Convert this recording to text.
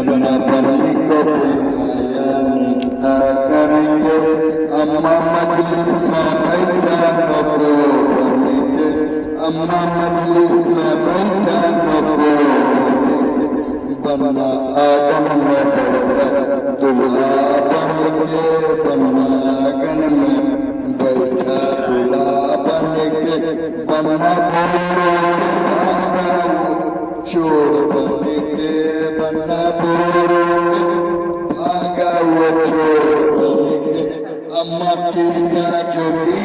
बन्ना बन्नी को बुलाया निकाह करेंगे अम्मा मजलिस में बैठा नफो बनेंगे अम्मा मजलिस में बैठा नफो बन्ना आंगन में बैठा दूल्हा बनेंगे बन्ना आंगन में बैठा दूल्हा बनेंगे बन्ना चोर बनेंगे बन्ना भागा वो चोर बनेंगे अम्मा की जोड़ी